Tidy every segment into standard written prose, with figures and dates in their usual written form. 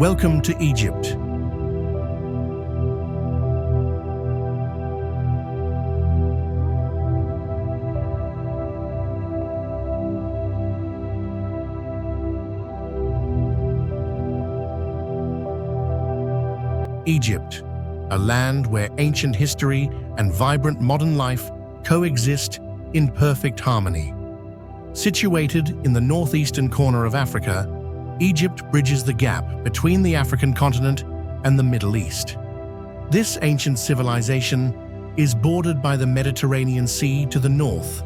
Welcome to Egypt. Egypt, a land where ancient history and vibrant modern life coexist in perfect harmony. Situated in the northeastern corner of Africa, Egypt bridges the gap between the African continent and the Middle East. This ancient civilization is bordered by the Mediterranean Sea to the north,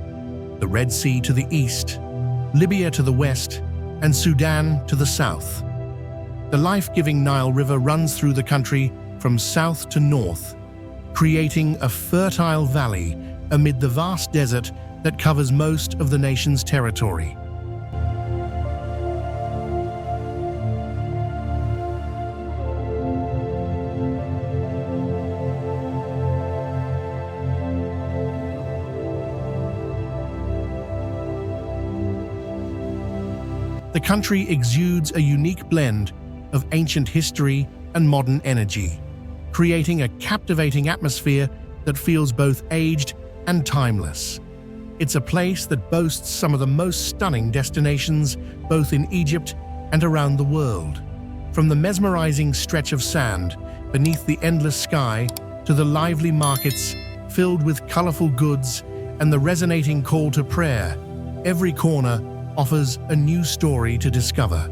the Red Sea to the east, Libya to the west, and Sudan to the south. The life-giving Nile River runs through the country from south to north, creating a fertile valley amid the vast desert that covers most of the nation's territory. The country exudes a unique blend of ancient history and modern energy, creating a captivating atmosphere that feels both aged and timeless. It's a place that boasts some of the most stunning destinations both in Egypt and around the world. From the mesmerizing stretch of sand beneath the endless sky to the lively markets filled with colorful goods and the resonating call to prayer, every corner offers a new story to discover.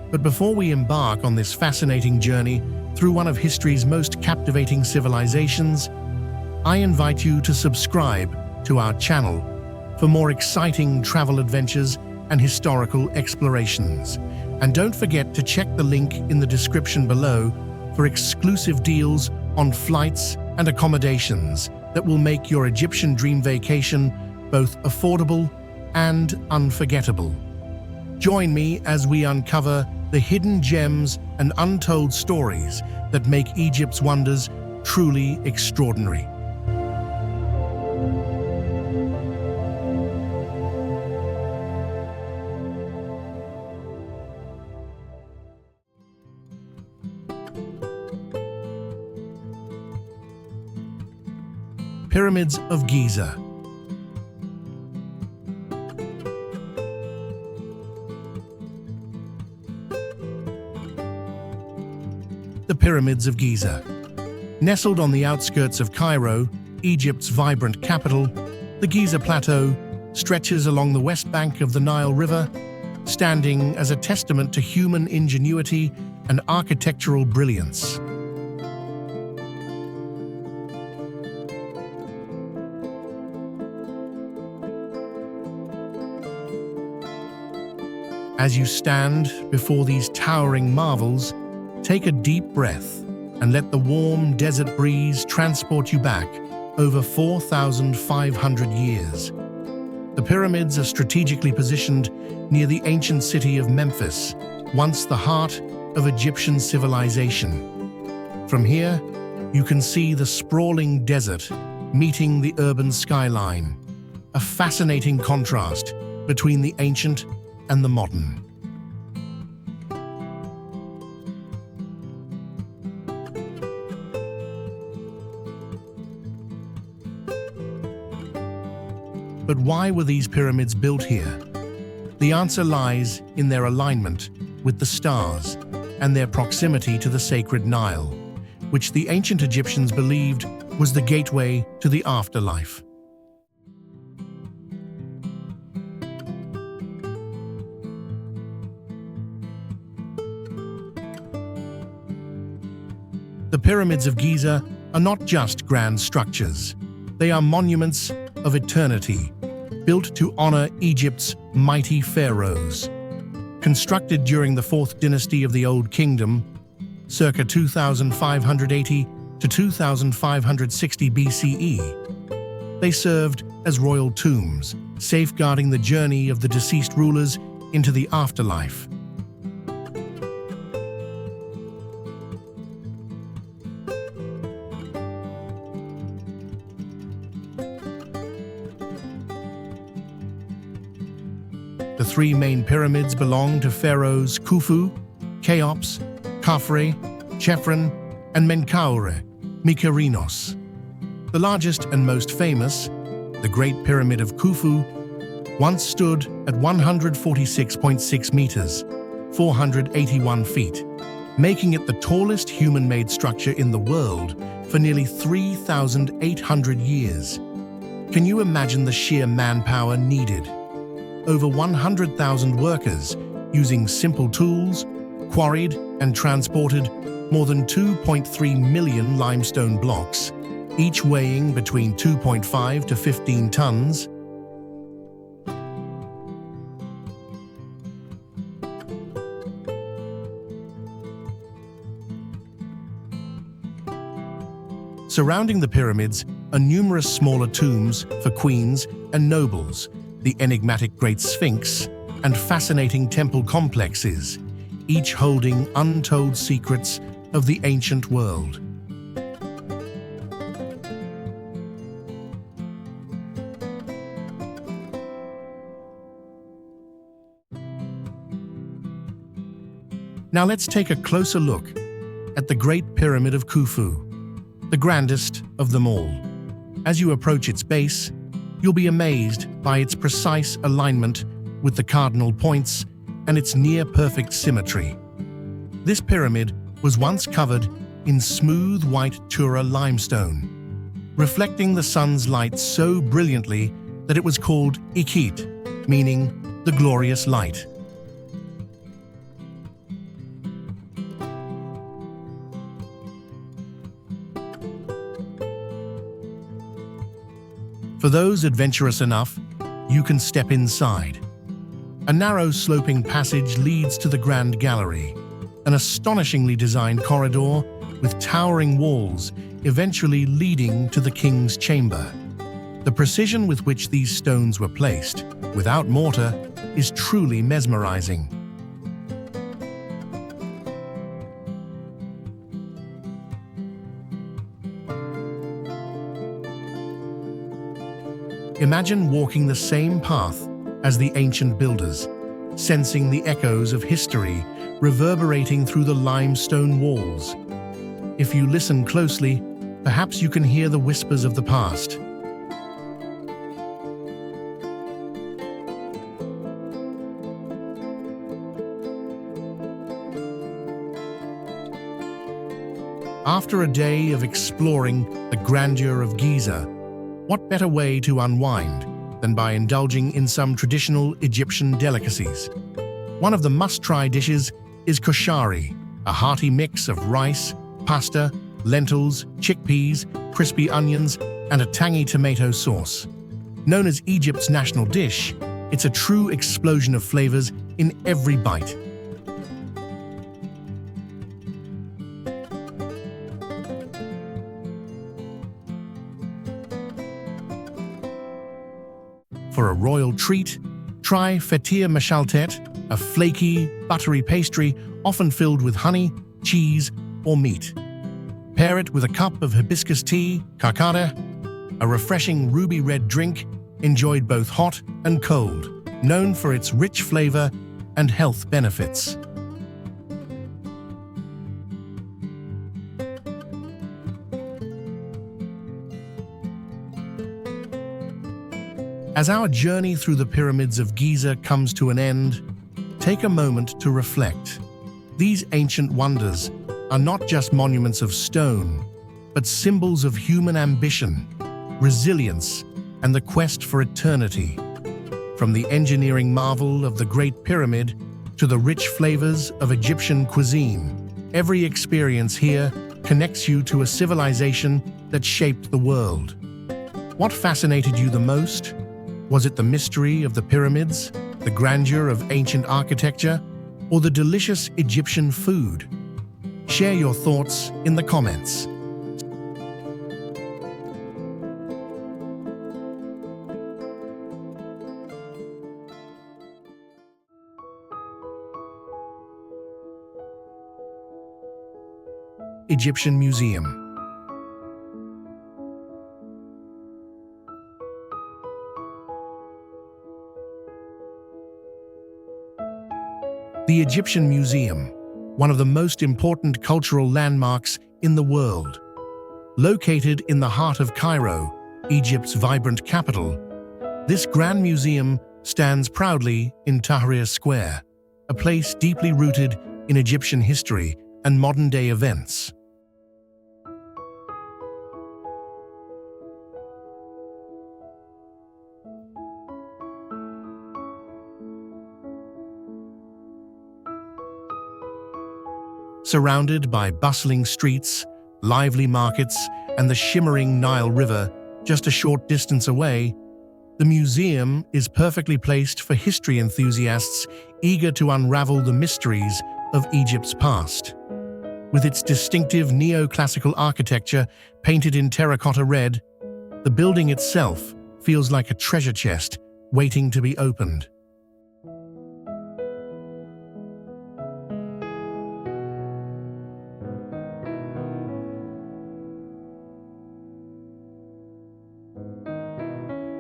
But before we embark on this fascinating journey through one of history's most captivating civilizations, I invite you to subscribe to our channel for more exciting travel adventures and historical explorations. And don't forget to check the link in the description below for exclusive deals on flights and accommodations that will make your Egyptian dream vacation both affordable and unforgettable. Join me as we uncover the hidden gems and untold stories that make Egypt's wonders truly extraordinary. Pyramids of Giza. The Pyramids of Giza. Nestled on the outskirts of Cairo, Egypt's vibrant capital, the Giza Plateau stretches along the west bank of the Nile River, standing as a testament to human ingenuity and architectural brilliance. As you stand before these towering marvels, take a deep breath and let the warm desert breeze transport you back over 4,500 years. The pyramids are strategically positioned near the ancient city of Memphis, once the heart of Egyptian civilization. From here, you can see the sprawling desert meeting the urban skyline, a fascinating contrast between the ancient and the modern. But why were these pyramids built here? The answer lies in their alignment with the stars and their proximity to the sacred Nile, which the ancient Egyptians believed was the gateway to the afterlife. The Pyramids of Giza are not just grand structures. They are monuments of eternity, built to honor Egypt's mighty pharaohs. Constructed during the 4th dynasty of the Old Kingdom, circa 2580 to 2560 BCE, they served as royal tombs, safeguarding the journey of the deceased rulers into the afterlife. The three main pyramids belong to pharaohs Khufu, Cheops, Khafre, Chephren, and Menkaure, Mykerinos. The largest and most famous, the Great Pyramid of Khufu, once stood at 146.6 meters, 481 feet, making it the tallest human-made structure in the world for nearly 3,800 years. Can you imagine the sheer manpower needed? Over 100,000 workers, using simple tools, quarried and transported more than 2.3 million limestone blocks, each weighing between 2.5 to 15 tons. Surrounding the pyramids are numerous smaller tombs for queens and nobles, the enigmatic Great Sphinx, and fascinating temple complexes, each holding untold secrets of the ancient world. Now let's take a closer look at the Great Pyramid of Khufu, the grandest of them all. As you approach its base, you'll be amazed by its precise alignment with the cardinal points and its near-perfect symmetry. This pyramid was once covered in smooth white Tura limestone, reflecting the sun's light so brilliantly that it was called Ikit, meaning the glorious light. For those adventurous enough, you can step inside. A narrow sloping passage leads to the Grand Gallery, an astonishingly designed corridor with towering walls eventually leading to the king's chamber. The precision with which these stones were placed, without mortar, is truly mesmerizing. Imagine walking the same path as the ancient builders, sensing the echoes of history reverberating through the limestone walls. If you listen closely, perhaps you can hear the whispers of the past. After a day of exploring the grandeur of Giza, what better way to unwind than by indulging in some traditional Egyptian delicacies? One of the must-try dishes is koshari, a hearty mix of rice, pasta, lentils, chickpeas, crispy onions, and a tangy tomato sauce. Known as Egypt's national dish, it's a true explosion of flavors in every bite. For a royal treat, try fatir mashaltet, a flaky, buttery pastry often filled with honey, cheese, or meat. Pair it with a cup of hibiscus tea, karkade, a refreshing ruby red drink enjoyed both hot and cold, known for its rich flavor and health benefits. As our journey through the Pyramids of Giza comes to an end, take a moment to reflect. These ancient wonders are not just monuments of stone, but symbols of human ambition, resilience, and the quest for eternity. From the engineering marvel of the Great Pyramid to the rich flavors of Egyptian cuisine, every experience here connects you to a civilization that shaped the world. What fascinated you the most? Was it the mystery of the pyramids, the grandeur of ancient architecture, or the delicious Egyptian food? Share your thoughts in the comments. Egyptian Museum. The Egyptian Museum, one of the most important cultural landmarks in the world. Located in the heart of Cairo, Egypt's vibrant capital, this grand museum stands proudly in Tahrir Square, a place deeply rooted in Egyptian history and modern-day events. Surrounded by bustling streets, lively markets, and the shimmering Nile River just a short distance away, the museum is perfectly placed for history enthusiasts eager to unravel the mysteries of Egypt's past. With its distinctive neoclassical architecture painted in terracotta red, the building itself feels like a treasure chest waiting to be opened.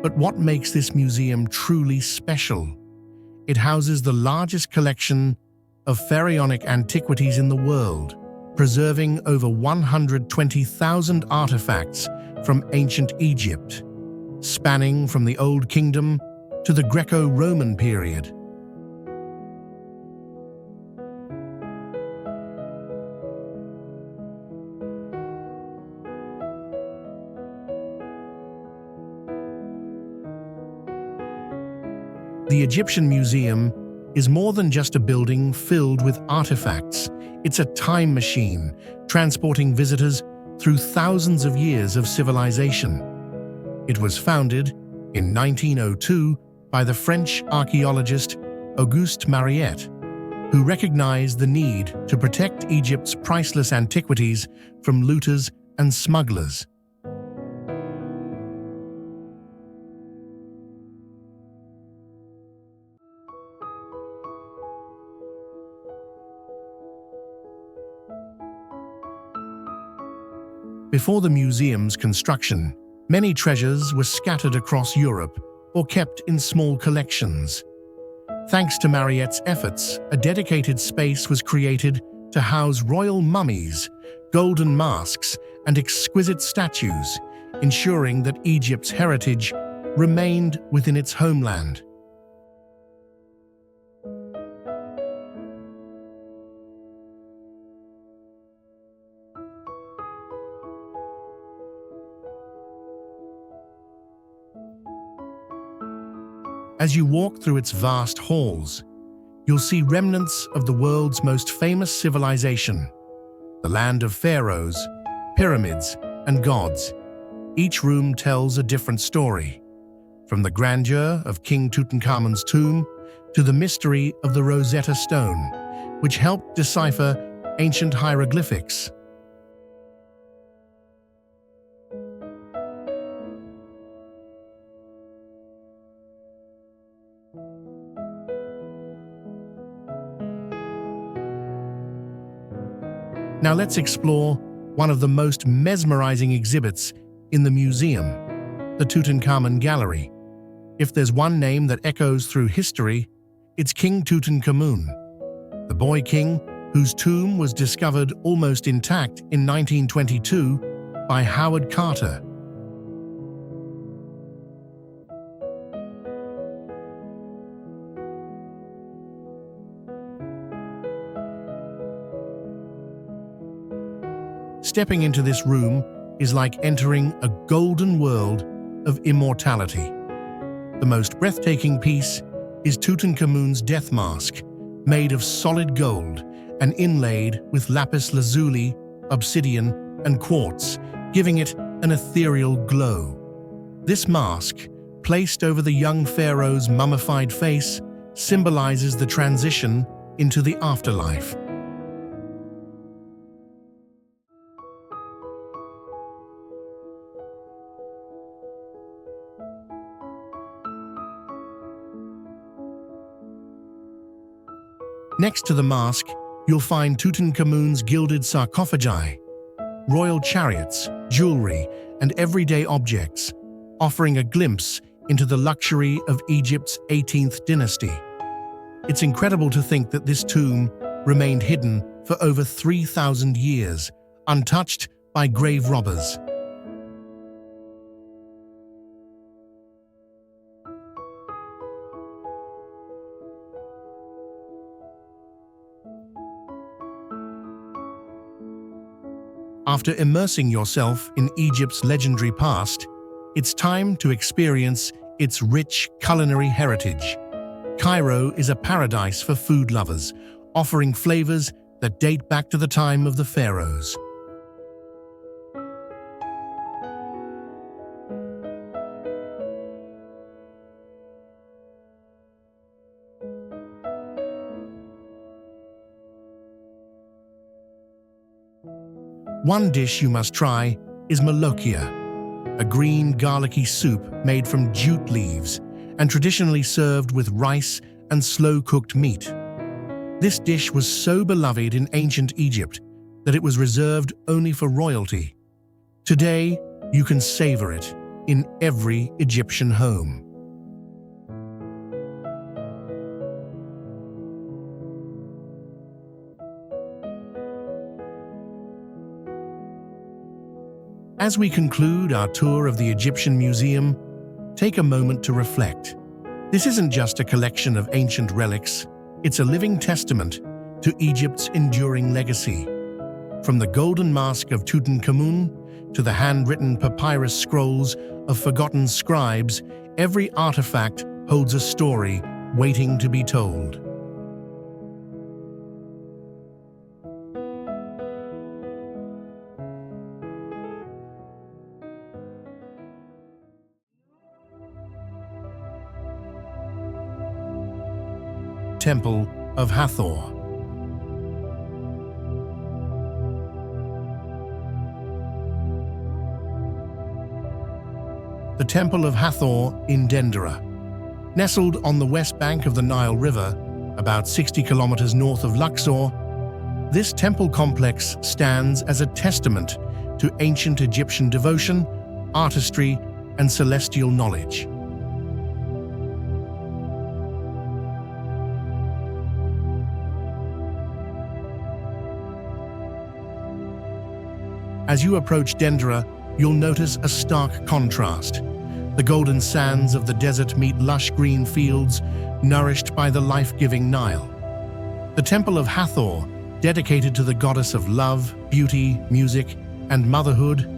But what makes this museum truly special? It houses the largest collection of pharaonic antiquities in the world, preserving over 120,000 artifacts from ancient Egypt, spanning from the Old Kingdom to the Greco-Roman period. The Egyptian Museum is more than just a building filled with artifacts. It's a time machine, transporting visitors through thousands of years of civilization. It was founded in 1902 by the French archaeologist Auguste Mariette, who recognized the need to protect Egypt's priceless antiquities from looters and smugglers. Before the museum's construction, many treasures were scattered across Europe or kept in small collections. Thanks to Mariette's efforts, a dedicated space was created to house royal mummies, golden masks, and exquisite statues, ensuring that Egypt's heritage remained within its homeland. As you walk through its vast halls, you'll see remnants of the world's most famous civilization, the land of pharaohs, pyramids, and gods. Each room tells a different story, from the grandeur of King Tutankhamun's tomb to the mystery of the Rosetta Stone, which helped decipher ancient hieroglyphics. Now let's explore one of the most mesmerizing exhibits in the museum, the Tutankhamun Gallery. If there's one name that echoes through history, it's King Tutankhamun, the boy king whose tomb was discovered almost intact in 1922 by Howard Carter. Stepping into this room is like entering a golden world of immortality. The most breathtaking piece is Tutankhamun's death mask, made of solid gold and inlaid with lapis lazuli, obsidian, and quartz, giving it an ethereal glow. This mask, placed over the young pharaoh's mummified face, symbolizes the transition into the afterlife. Next to the mask, you'll find Tutankhamun's gilded sarcophagi, royal chariots, jewelry, and everyday objects, offering a glimpse into the luxury of Egypt's 18th dynasty. It's incredible to think that this tomb remained hidden for over 3,000 years, untouched by grave robbers. After immersing yourself in Egypt's legendary past, it's time to experience its rich culinary heritage. Cairo is a paradise for food lovers, offering flavors that date back to the time of the pharaohs. One dish you must try is molokhia, a green garlicky soup made from jute leaves and traditionally served with rice and slow-cooked meat. This dish was so beloved in ancient Egypt that it was reserved only for royalty. Today, you can savor it in every Egyptian home. As we conclude our tour of the Egyptian Museum, take a moment to reflect. This isn't just a collection of ancient relics, it's a living testament to Egypt's enduring legacy. From the golden mask of Tutankhamun to the handwritten papyrus scrolls of forgotten scribes, every artifact holds a story waiting to be told. Temple of Hathor. The Temple of Hathor in Dendera. Nestled on the west bank of the Nile River, about 60 kilometers north of Luxor, this temple complex stands as a testament to ancient Egyptian devotion, artistry, and celestial knowledge. As you approach Dendera, you'll notice a stark contrast. The golden sands of the desert meet lush green fields, nourished by the life-giving Nile. The Temple of Hathor, dedicated to the goddess of love, beauty, music, and motherhood,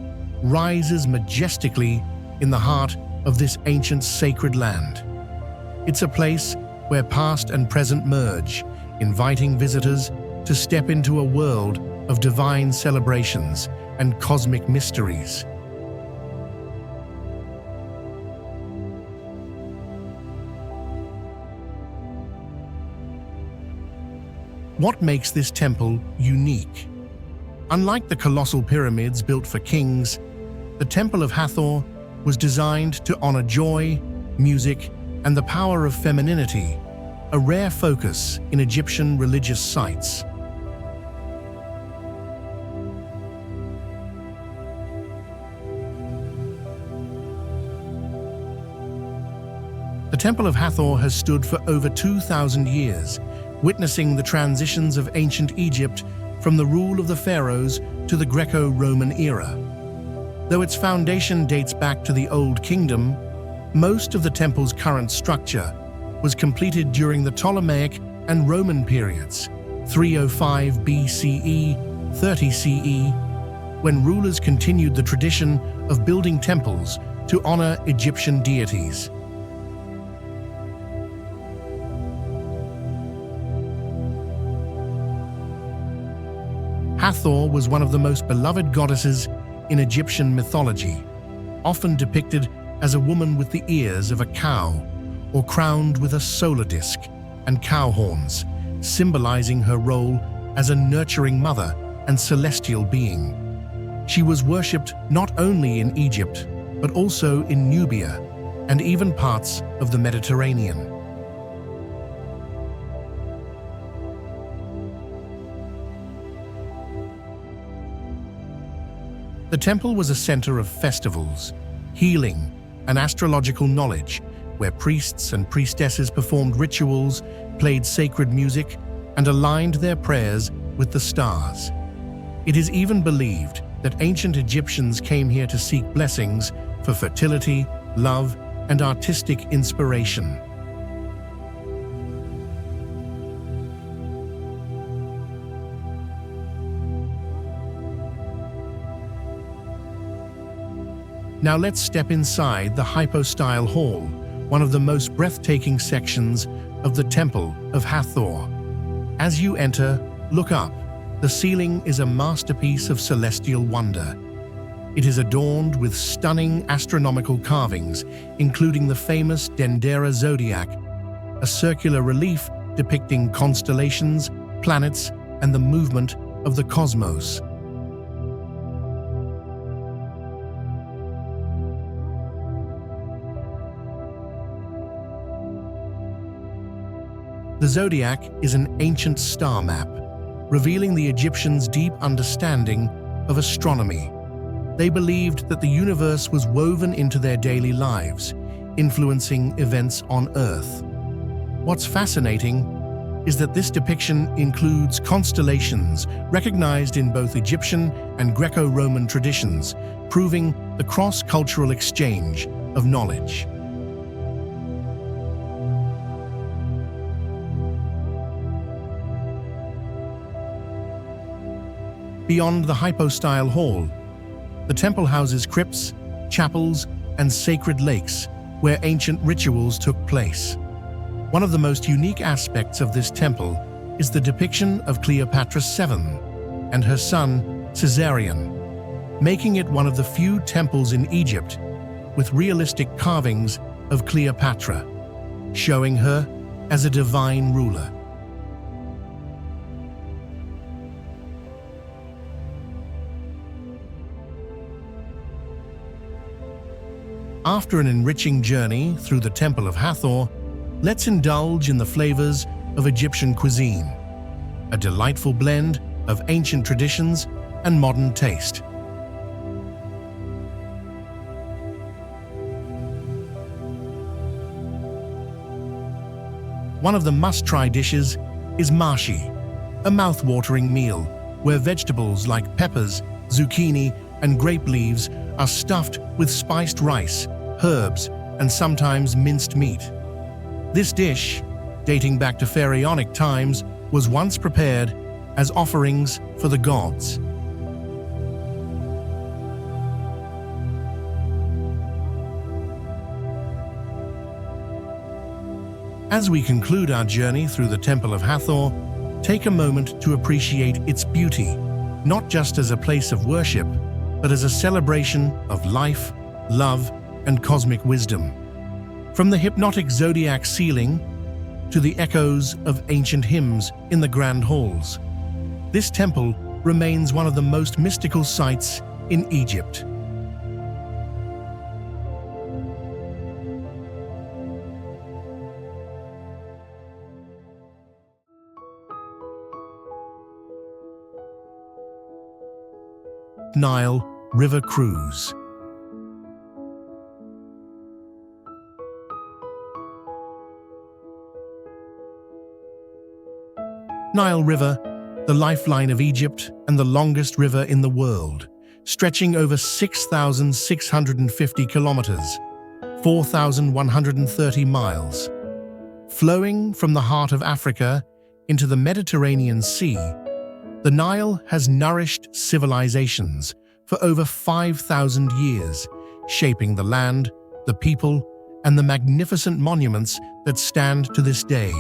rises majestically in the heart of this ancient sacred land. It's a place where past and present merge, inviting visitors to step into a world of divine celebrations and cosmic mysteries. What makes this temple unique? Unlike the colossal pyramids built for kings, the Temple of Hathor was designed to honor joy, music, and the power of femininity, a rare focus in Egyptian religious sites. The Temple of Hathor has stood for over 2,000 years, witnessing the transitions of ancient Egypt from the rule of the pharaohs to the Greco-Roman era. Though its foundation dates back to the Old Kingdom, most of the temple's current structure was completed during the Ptolemaic and Roman periods, 305 BCE, 30 CE, when rulers continued the tradition of building temples to honor Egyptian deities. Hathor was one of the most beloved goddesses in Egyptian mythology, often depicted as a woman with the ears of a cow or crowned with a solar disk and cow horns, symbolizing her role as a nurturing mother and celestial being. She was worshipped not only in Egypt, but also in Nubia and even parts of the Mediterranean. The temple was a center of festivals, healing, and astrological knowledge, where priests and priestesses performed rituals, played sacred music, and aligned their prayers with the stars. It is even believed that ancient Egyptians came here to seek blessings for fertility, love, and artistic inspiration. Now let's step inside the hypostyle hall, one of the most breathtaking sections of the Temple of Hathor. As you enter, look up. The ceiling is a masterpiece of celestial wonder. It is adorned with stunning astronomical carvings, including the famous Dendera zodiac, a circular relief depicting constellations, planets, and the movement of the cosmos. The zodiac is an ancient star map, revealing the Egyptians' deep understanding of astronomy. They believed that the universe was woven into their daily lives, influencing events on Earth. What's fascinating is that this depiction includes constellations recognized in both Egyptian and Greco-Roman traditions, proving the cross-cultural exchange of knowledge. Beyond the hypostyle hall, the temple houses crypts, chapels, and sacred lakes where ancient rituals took place. One of the most unique aspects of this temple is the depiction of Cleopatra VII and her son Caesarion, making it one of the few temples in Egypt with realistic carvings of Cleopatra, showing her as a divine ruler. After an enriching journey through the Temple of Hathor, let's indulge in the flavors of Egyptian cuisine, a delightful blend of ancient traditions and modern taste. One of the must-try dishes is mashi, a mouth-watering meal where vegetables like peppers, zucchini, and grape leaves are stuffed with spiced rice, herbs, and sometimes minced meat. This dish, dating back to pharaonic times, was once prepared as offerings for the gods. As we conclude our journey through the Temple of Hathor, take a moment to appreciate its beauty, not just as a place of worship, but as a celebration of life, love, and cosmic wisdom. From the hypnotic zodiac ceiling to the echoes of ancient hymns in the grand halls, this temple remains one of the most mystical sites in Egypt. Nile River Cruise. Nile River, the lifeline of Egypt and the longest river in the world, stretching over 6,650 kilometers, 4,130 miles. Flowing from the heart of Africa into the Mediterranean Sea, the Nile has nourished civilizations for over 5,000 years, shaping the land, the people, and the magnificent monuments that stand to this day.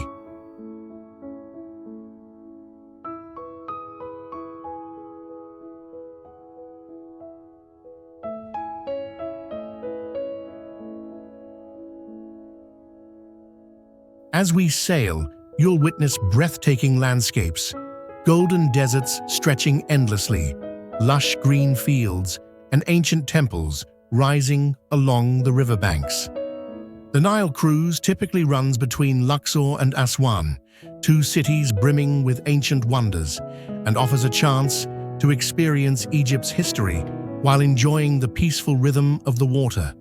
As we sail, you'll witness breathtaking landscapes, golden deserts stretching endlessly, lush green fields, and ancient temples rising along the riverbanks. The Nile cruise typically runs between Luxor and Aswan, two cities brimming with ancient wonders, and offers a chance to experience Egypt's history while enjoying the peaceful rhythm of the water.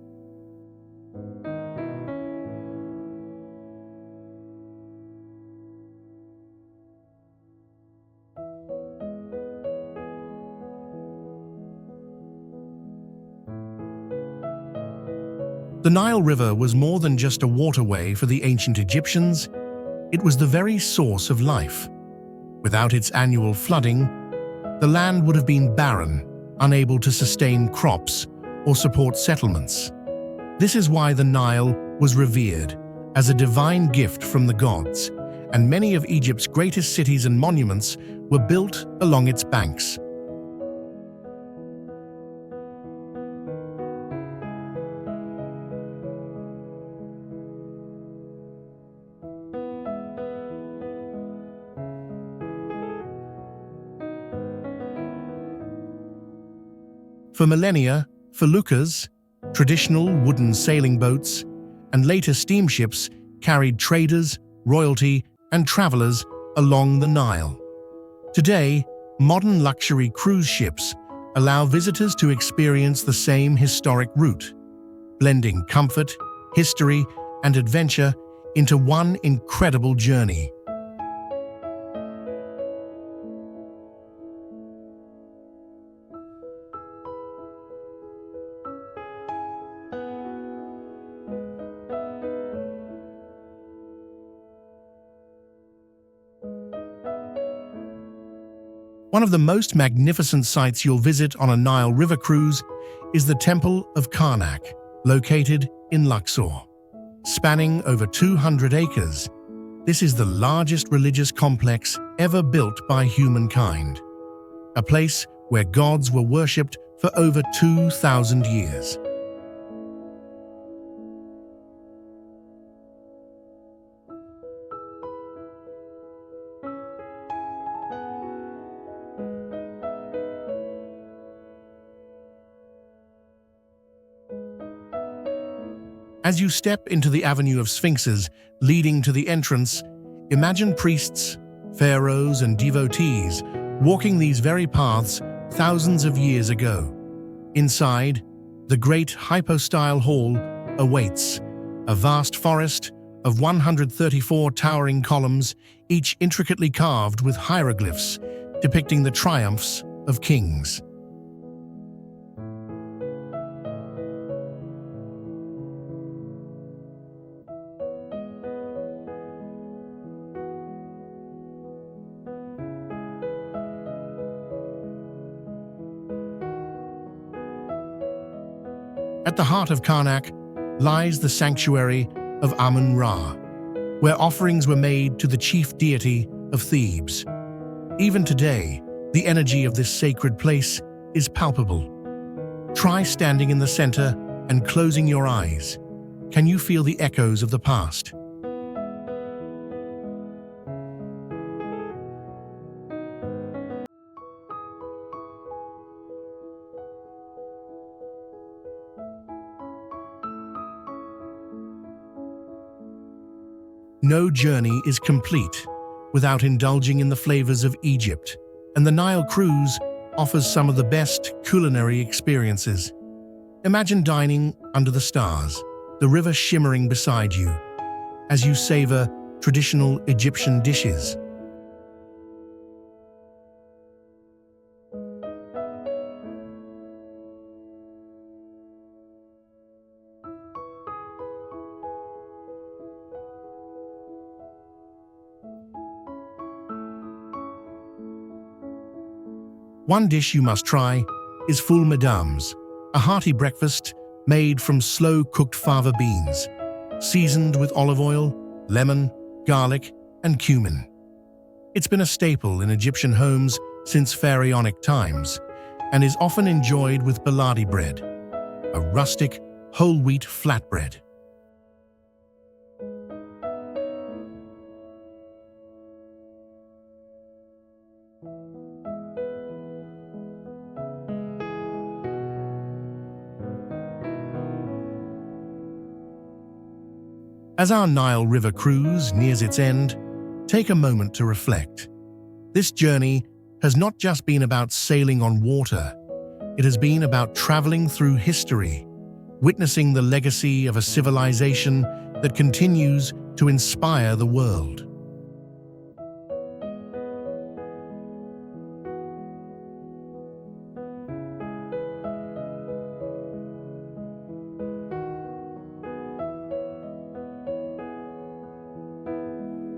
The Nile River was more than just a waterway for the ancient Egyptians. It was the very source of life. Without its annual flooding, the land would have been barren, unable to sustain crops or support settlements. This is why the Nile was revered as a divine gift from the gods, and many of Egypt's greatest cities and monuments were built along its banks. For millennia, feluccas, traditional wooden sailing boats, and later steamships carried traders, royalty, and travelers along the Nile. Today, modern luxury cruise ships allow visitors to experience the same historic route, blending comfort, history, and adventure into one incredible journey. One of the most magnificent sights you'll visit on a Nile River cruise is the Temple of Karnak, located in Luxor. Spanning over 200 acres, this is the largest religious complex ever built by humankind, a place where gods were worshipped for over 2,000 years. As you step into the avenue of sphinxes leading to the entrance, imagine priests, pharaohs, and devotees walking these very paths thousands of years ago. Inside, the great hypostyle hall awaits, a vast forest of 134 towering columns, each intricately carved with hieroglyphs depicting the triumphs of kings. At the heart of Karnak lies the sanctuary of Amun-Ra, where offerings were made to the chief deity of Thebes. Even today, the energy of this sacred place is palpable. Try standing in the center and closing your eyes. Can you feel the echoes of the past? No journey is complete without indulging in the flavors of Egypt, and the Nile cruise offers some of the best culinary experiences. Imagine dining under the stars, the river shimmering beside you, as you savor traditional Egyptian dishes. One dish you must try is Foul Mesdames, a hearty breakfast made from slow-cooked fava beans, seasoned with olive oil, lemon, garlic, and cumin. It's been a staple in Egyptian homes since pharaonic times and is often enjoyed with baladi bread, a rustic, whole-wheat flatbread. As our Nile River cruise nears its end, take a moment to reflect. This journey has not just been about sailing on water, it has been about traveling through history, witnessing the legacy of a civilization that continues to inspire the world.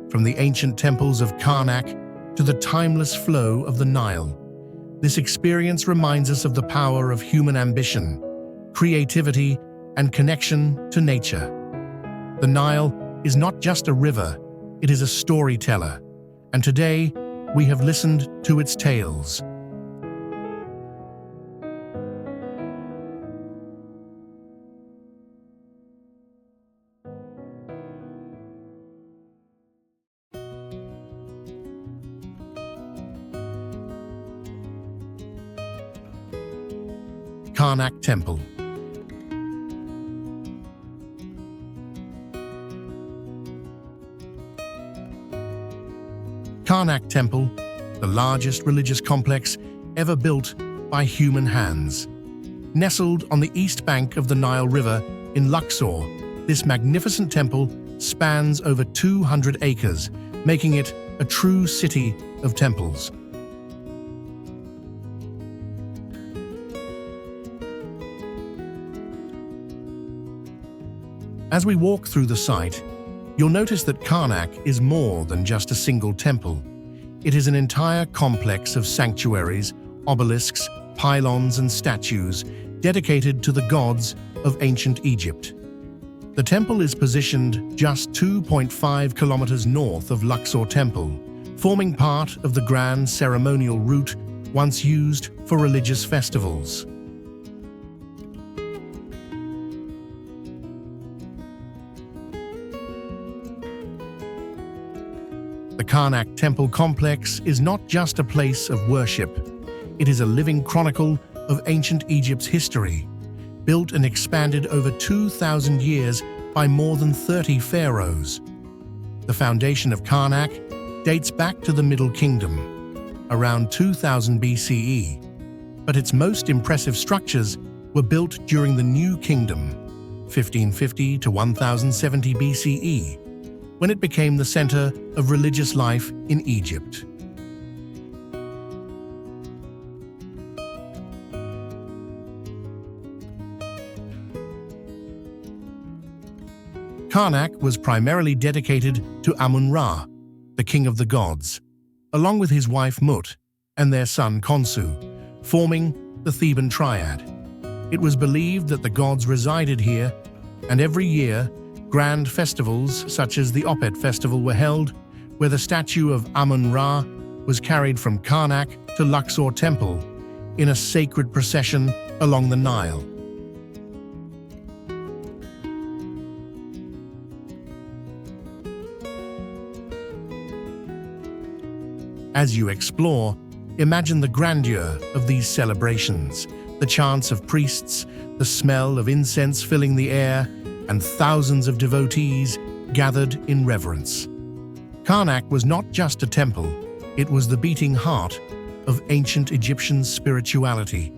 from the ancient temples of Karnak to the timeless flow of the Nile. This experience reminds us of the power of human ambition, creativity, and connection to nature. The Nile is not just a river, it is a storyteller, and today we have listened to its tales. Karnak Temple. Karnak Temple, the largest religious complex ever built by human hands. Nestled on the east bank of the Nile River in Luxor, this magnificent temple spans over 200 acres, making it a true city of temples. As we walk through the site, you'll notice that Karnak is more than just a single temple. It is an entire complex of sanctuaries, obelisks, pylons, and statues dedicated to the gods of ancient Egypt. The temple is positioned just 2.5 kilometers north of Luxor Temple, forming part of the grand ceremonial route once used for religious festivals. The Karnak Temple complex is not just a place of worship. It is a living chronicle of ancient Egypt's history, built and expanded over 2,000 years by more than 30 pharaohs. The foundation of Karnak dates back to the Middle Kingdom, around 2000 BCE, but its most impressive structures were built during the New Kingdom, 1550 to 1070 BCE, when it became the center of religious life in Egypt. Karnak was primarily dedicated to Amun-Ra, the king of the gods, along with his wife Mut and their son Khonsu, forming the Theban triad. It was believed that the gods resided here, and every year, grand festivals such as the Opet festival were held, where the statue of Amun-Ra was carried from Karnak to Luxor Temple in a sacred procession along the Nile. As you explore, imagine the grandeur of these celebrations, the chants of priests, the smell of incense filling the air, and thousands of devotees gathered in reverence. Karnak was not just a temple, it was the beating heart of ancient Egyptian spirituality.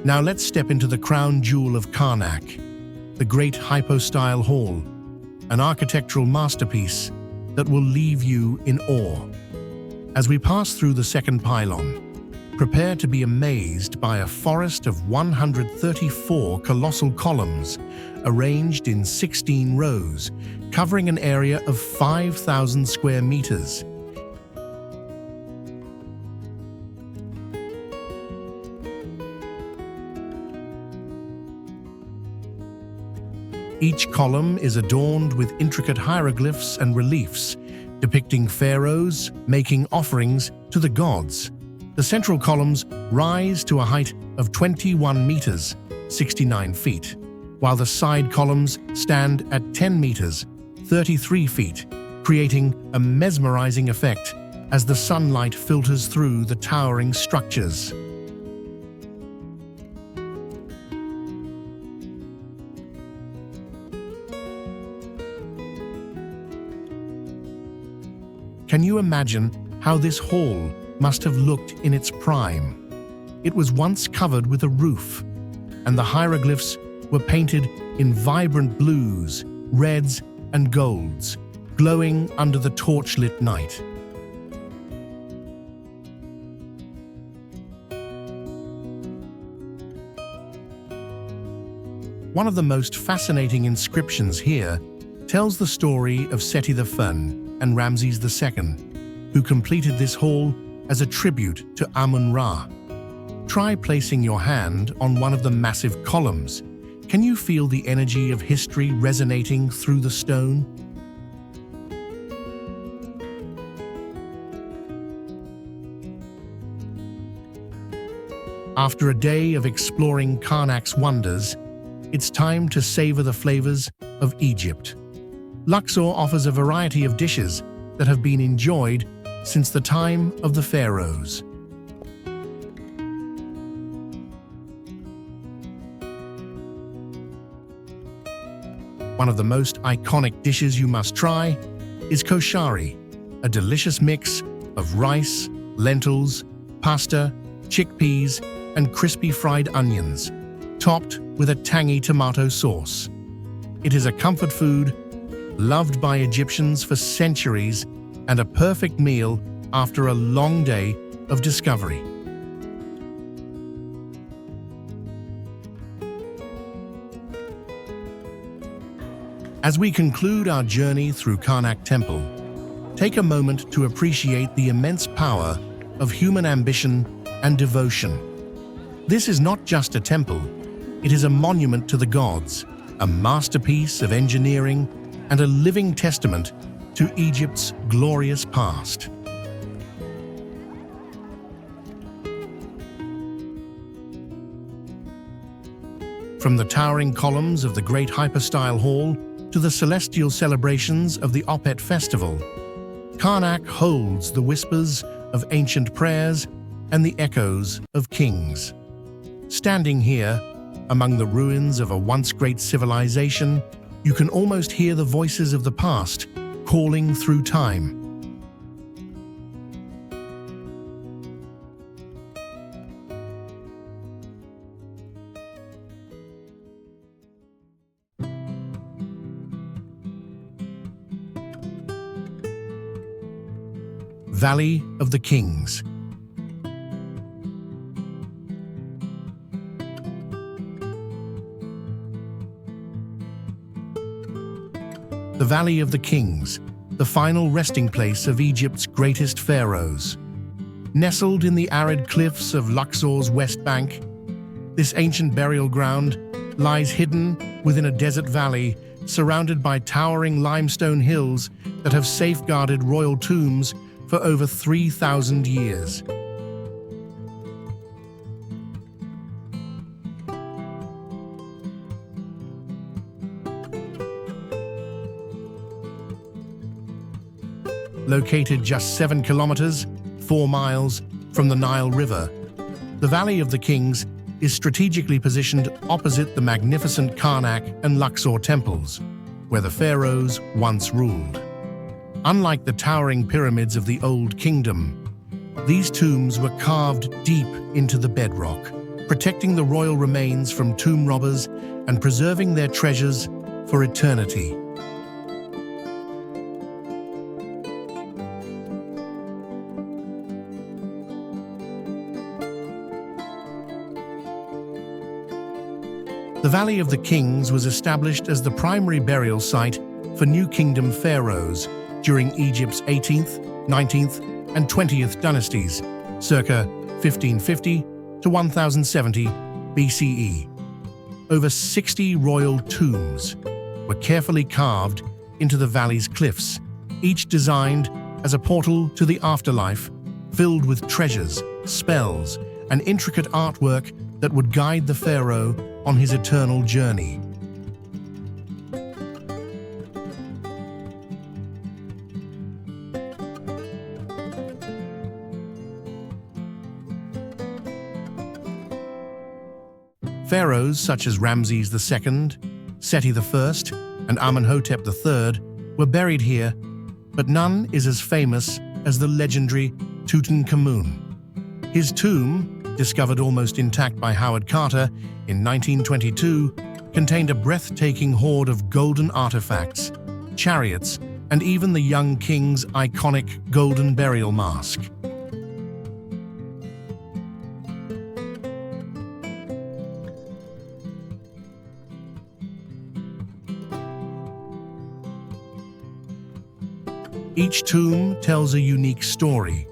Now let's step into the crown jewel of Karnak, the great hypostyle hall, an architectural masterpiece that will leave you in awe. As we pass through the second pylon, prepare to be amazed by a forest of 134 colossal columns arranged in 16 rows, covering an area of 5,000 square meters. Each column is adorned with intricate hieroglyphs and reliefs, depicting pharaohs making offerings to the gods. The central columns rise to a height of 21 meters, 69 feet, while the side columns stand at 10 meters, 33 feet, creating a mesmerizing effect as the sunlight filters through the towering structures. Can you imagine how this hall must have looked in its prime? It was once covered with a roof, and the hieroglyphs were painted in vibrant blues, reds, and golds, glowing under the torchlit night. One of the most fascinating inscriptions here tells the story of Seti I and Ramses II, who completed this hall as a tribute to Amun-Ra. Try placing your hand on one of the massive columns. Can you feel the energy of history resonating through the stone? After a day of exploring Karnak's wonders, it's time to savor the flavors of Egypt. Luxor offers a variety of dishes that have been enjoyed since the time of the Pharaohs. One of the most iconic dishes you must try is koshari, a delicious mix of rice, lentils, pasta, chickpeas, and crispy fried onions, topped with a tangy tomato sauce. It is a comfort food, loved by Egyptians for centuries, and a perfect meal after a long day of discovery. As we conclude our journey through Karnak Temple, take a moment to appreciate the immense power of human ambition and devotion. This is not just a temple, it is a monument to the gods, a masterpiece of engineering, and a living testament to Egypt's glorious past. From the towering columns of the Great Hypostyle Hall to the celestial celebrations of the Opet Festival, Karnak holds the whispers of ancient prayers and the echoes of kings. Standing here, among the ruins of a once great civilization, you can almost hear the voices of the past calling through time. Valley of the Kings. The Valley of the Kings, the final resting place of Egypt's greatest pharaohs. Nestled in the arid cliffs of Luxor's west bank, this ancient burial ground lies hidden within a desert valley surrounded by towering limestone hills that have safeguarded royal tombs for over 3,000 years. Located just 7 kilometers, 4 miles from the Nile River, the Valley of the Kings is strategically positioned opposite the magnificent Karnak and Luxor temples, where the pharaohs once ruled. Unlike the towering pyramids of the Old Kingdom, these tombs were carved deep into the bedrock, protecting the royal remains from tomb robbers and preserving their treasures for eternity. The Valley of the Kings was established as the primary burial site for New Kingdom pharaohs during Egypt's 18th, 19th, and 20th dynasties, circa 1550 to 1070 BCE. Over 60 royal tombs were carefully carved into the valley's cliffs, each designed as a portal to the afterlife, filled with treasures, spells, and intricate artwork that would guide the pharaoh on his eternal journey. Pharaohs such as Ramses II, Seti I, and Amenhotep III were buried here, but none is as famous as the legendary Tutankhamun. His tomb, discovered almost intact by Howard Carter in 1922, contained a breathtaking hoard of golden artifacts, chariots, and even the young king's iconic golden burial mask. Each tomb tells a unique story,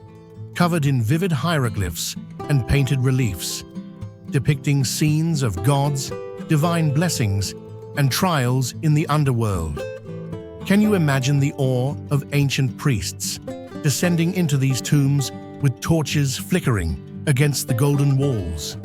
covered in vivid hieroglyphs and painted reliefs, depicting scenes of gods, divine blessings, and trials in the underworld. Can you imagine the awe of ancient priests descending into these tombs with torches flickering against the golden walls?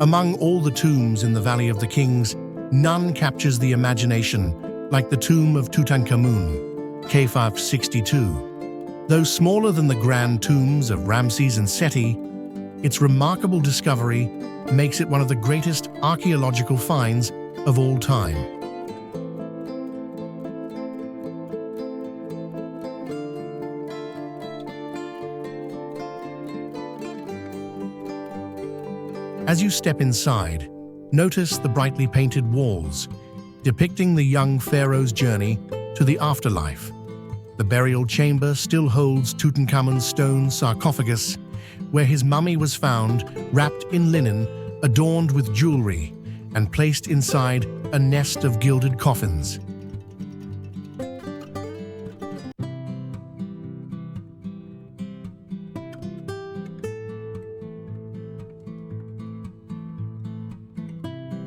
Among all the tombs in the Valley of the Kings, none captures the imagination like the tomb of Tutankhamun, K562. Though smaller than the grand tombs of Ramses and Seti, its remarkable discovery makes it one of the greatest archaeological finds of all time. As you step inside, notice the brightly painted walls, depicting the young pharaoh's journey to the afterlife. The burial chamber still holds Tutankhamun's stone sarcophagus, where his mummy was found wrapped in linen, adorned with jewelry, and placed inside a nest of gilded coffins.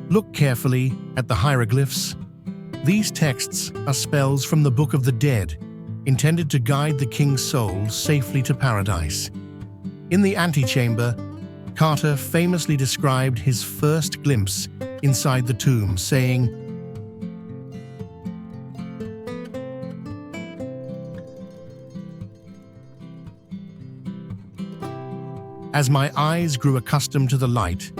Look carefully at the hieroglyphs. These texts are spells from the Book of the Dead, intended to guide the king's soul safely to paradise. In the antechamber, Carter famously described his first glimpse inside the tomb, saying, "As my eyes grew accustomed to the light,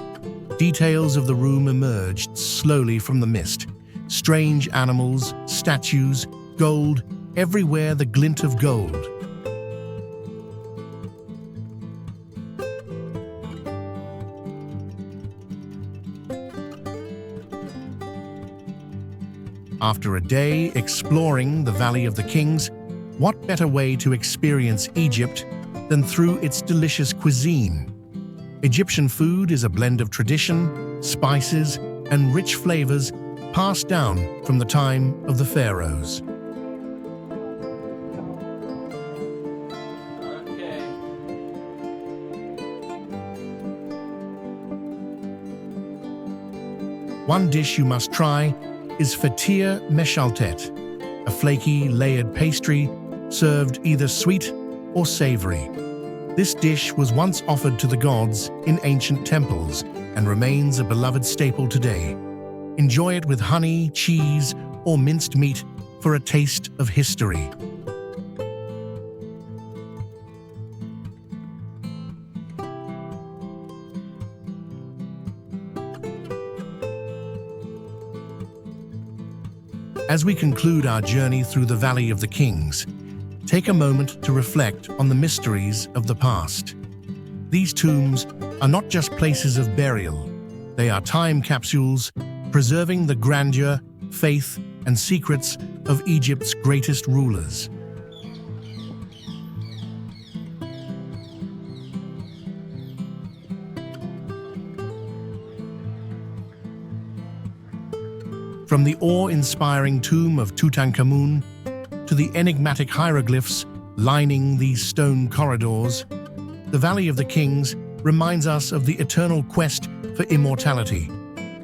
details of the room emerged slowly from the mist. Strange animals, statues, gold, everywhere the glint of gold. After a day exploring the Valley of the Kings, what better way to experience Egypt than through its delicious cuisine? Egyptian food is a blend of tradition, spices, and rich flavors passed down from the time of the pharaohs. One dish you must try is fatir meshaltet, a flaky, layered pastry served either sweet or savory. This dish was once offered to the gods in ancient temples and remains a beloved staple today. Enjoy it with honey, cheese, or minced meat for a taste of history. As we conclude our journey through the Valley of the Kings, take a moment to reflect on the mysteries of the past. These tombs are not just places of burial, they are time capsules preserving the grandeur, faith, and secrets of Egypt's greatest rulers. From the awe-inspiring tomb of Tutankhamun to the enigmatic hieroglyphs lining these stone corridors, the Valley of the Kings reminds us of the eternal quest for immortality.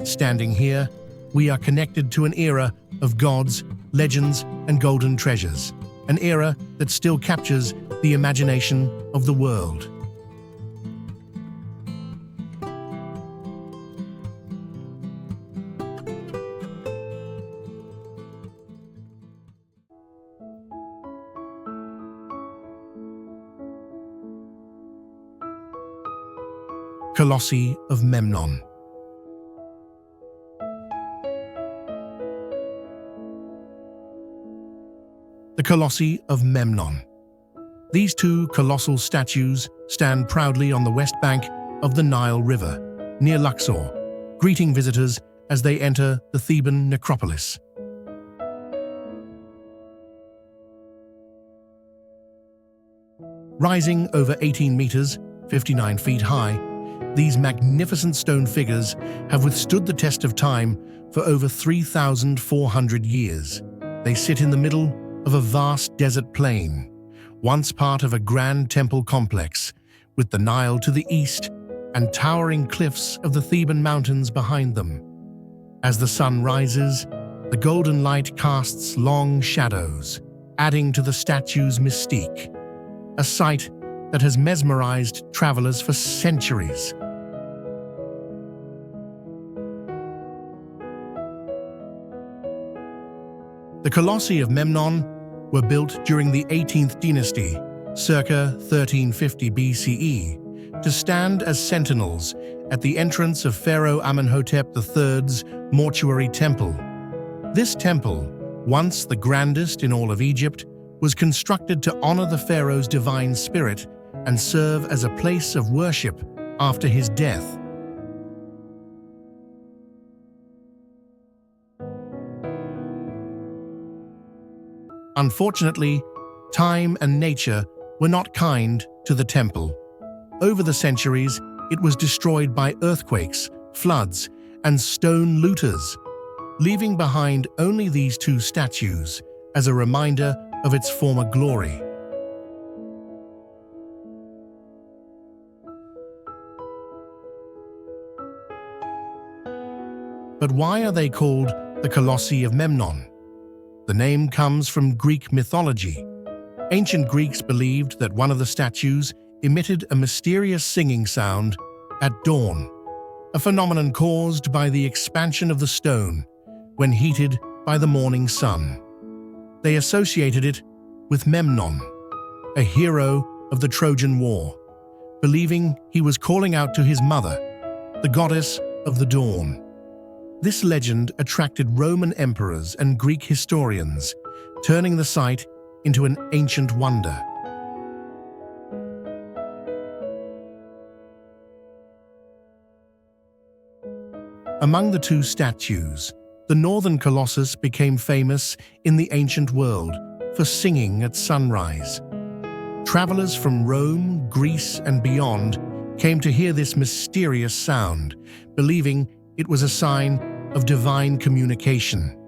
Standing here, we are connected to an era of gods, legends, and golden treasures, an era that still captures the imagination of the world. Colossi of Memnon. The Colossi of Memnon. These two colossal statues stand proudly on the west bank of the Nile River, near Luxor, greeting visitors as they enter the Theban necropolis. Rising over 18 meters, 59 feet high, these magnificent stone figures have withstood the test of time for over 3,400 years. They sit in the middle of a vast desert plain, once part of a grand temple complex, with the Nile to the east and towering cliffs of the Theban mountains behind them. As the sun rises, the golden light casts long shadows, adding to the statue's mystique, a sight that has mesmerized travelers for centuries. The Colossi of Memnon were built during the 18th dynasty, circa 1350 BCE, to stand as sentinels at the entrance of Pharaoh Amenhotep III's mortuary temple. This temple, once the grandest in all of Egypt, was constructed to honor the pharaoh's divine spirit and serve as a place of worship after his death. Unfortunately, time and nature were not kind to the temple. Over the centuries, it was destroyed by earthquakes, floods, and stone looters, leaving behind only these two statues as a reminder of its former glory. But why are they called the Colossi of Memnon? The name comes from Greek mythology. Ancient Greeks believed that one of the statues emitted a mysterious singing sound at dawn, a phenomenon caused by the expansion of the stone when heated by the morning sun. They associated it with Memnon, a hero of the Trojan War, believing he was calling out to his mother, the goddess of the dawn. This legend attracted Roman emperors and Greek historians, turning the site into an ancient wonder. Among the two statues, the northern Colossus became famous in the ancient world for singing at sunrise. Travelers from Rome, Greece, and beyond came to hear this mysterious sound, believing it was a sign of divine communication.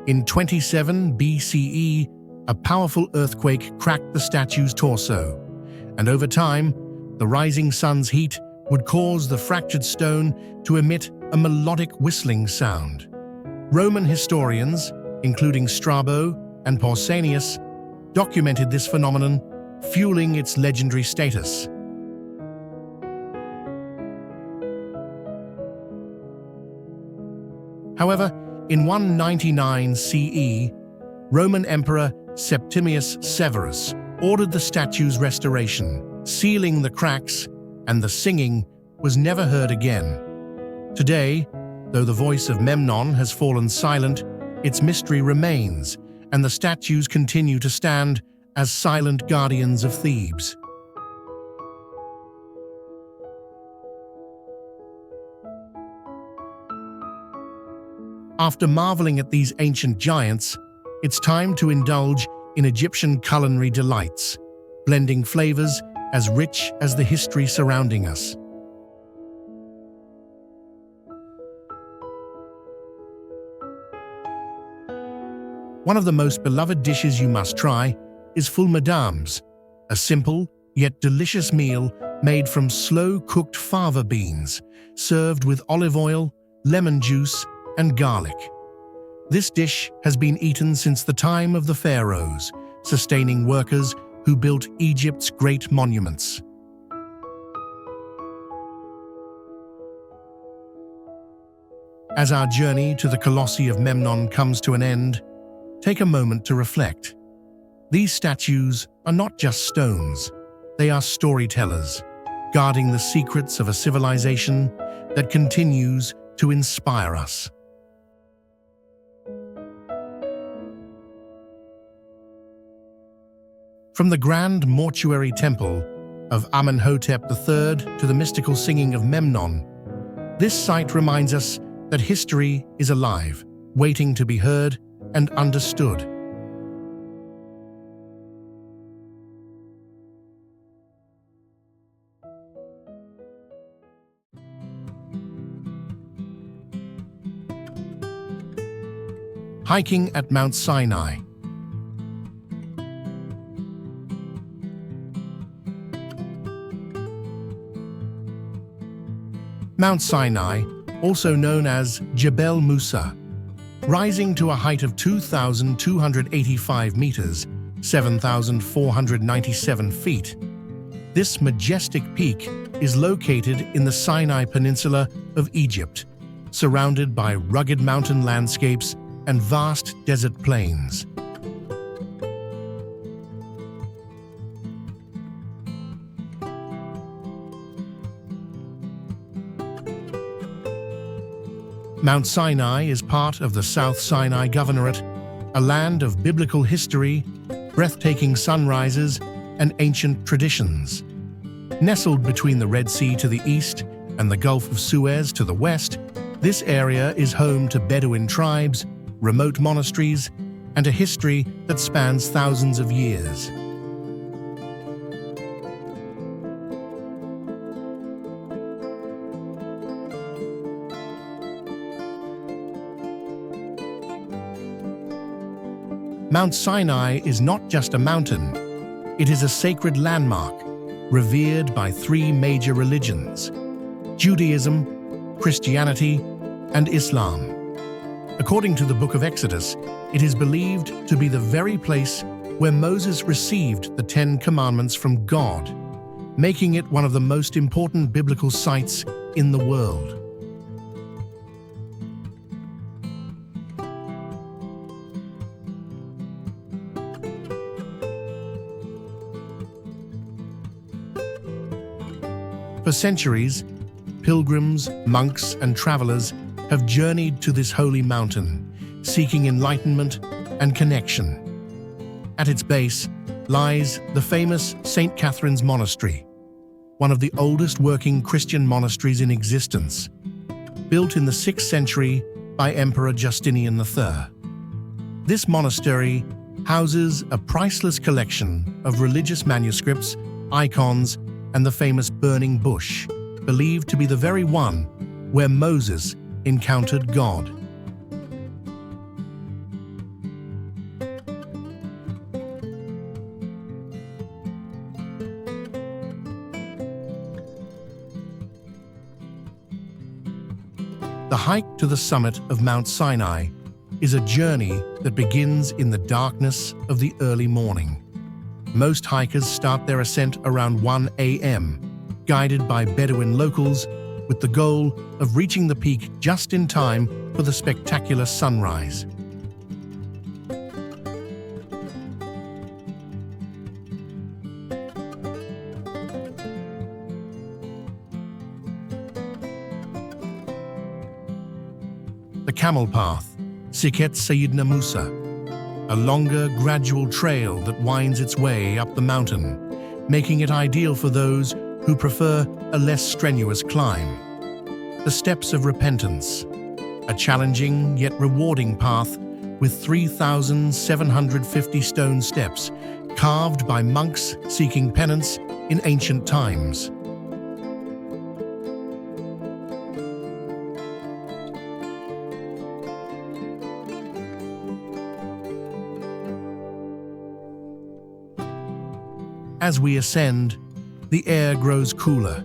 In 27 BCE, a powerful earthquake cracked the statue's torso, and over time, the rising sun's heat would cause the fractured stone to emit a melodic whistling sound. Roman historians, including Strabo and Pausanias, documented this phenomenon, fueling its legendary status. However, in 199 CE, Roman Emperor Septimius Severus ordered the statue's restoration, sealing the cracks, and the singing was never heard again. Today, though the voice of Memnon has fallen silent, its mystery remains, and the statues continue to stand as silent guardians of Thebes. After marveling at these ancient giants, it's time to indulge in Egyptian culinary delights, blending flavors as rich as the history surrounding us. One of the most beloved dishes you must try is ful madams, a simple yet delicious meal made from slow-cooked fava beans, served with olive oil, lemon juice, and garlic. This dish has been eaten since the time of the pharaohs, sustaining workers who built Egypt's great monuments. As our journey to the Colossi of Memnon comes to an end, take a moment to reflect. These statues are not just stones, they are storytellers, guarding the secrets of a civilization that continues to inspire us. From the grand mortuary temple of Amenhotep III to the mystical singing of Memnon, this site reminds us that history is alive, waiting to be heard and understood. Hiking at Mount Sinai. Mount Sinai, also known as Jebel Musa, rising to a height of 2,285 meters, 7,497 feet. This majestic peak is located in the Sinai Peninsula of Egypt, surrounded by rugged mountain landscapes and vast desert plains. Mount Sinai is part of the South Sinai Governorate, a land of biblical history, breathtaking sunrises, and ancient traditions. Nestled between the Red Sea to the east and the Gulf of Suez to the west, this area is home to Bedouin tribes, remote monasteries, and a history that spans thousands of years. Mount Sinai is not just a mountain, it is a sacred landmark, revered by three major religions: Judaism, Christianity, and Islam. According to the Book of Exodus, it is believed to be the very place where Moses received the Ten Commandments from God, making it one of the most important biblical sites in the world. For centuries, pilgrims, monks, and travelers have journeyed to this holy mountain, seeking enlightenment and connection. At its base lies the famous St. Catherine's Monastery, one of the oldest working Christian monasteries in existence, built in the 6th century by Emperor Justinian III. This monastery houses a priceless collection of religious manuscripts, icons, and the famous burning bush, believed to be the very one where Moses encountered God. The hike to the summit of Mount Sinai is a journey that begins in the darkness of the early morning. Most hikers start their ascent around 1 a.m., guided by Bedouin locals, with the goal of reaching the peak just in time for the spectacular sunrise. The camel path, Siket Sayyidina Musa, a longer, gradual trail that winds its way up the mountain, making it ideal for those who prefer a less strenuous climb. The Steps of Repentance, a challenging yet rewarding path with 3,750 stone steps carved by monks seeking penance in ancient times. As we ascend, the air grows cooler,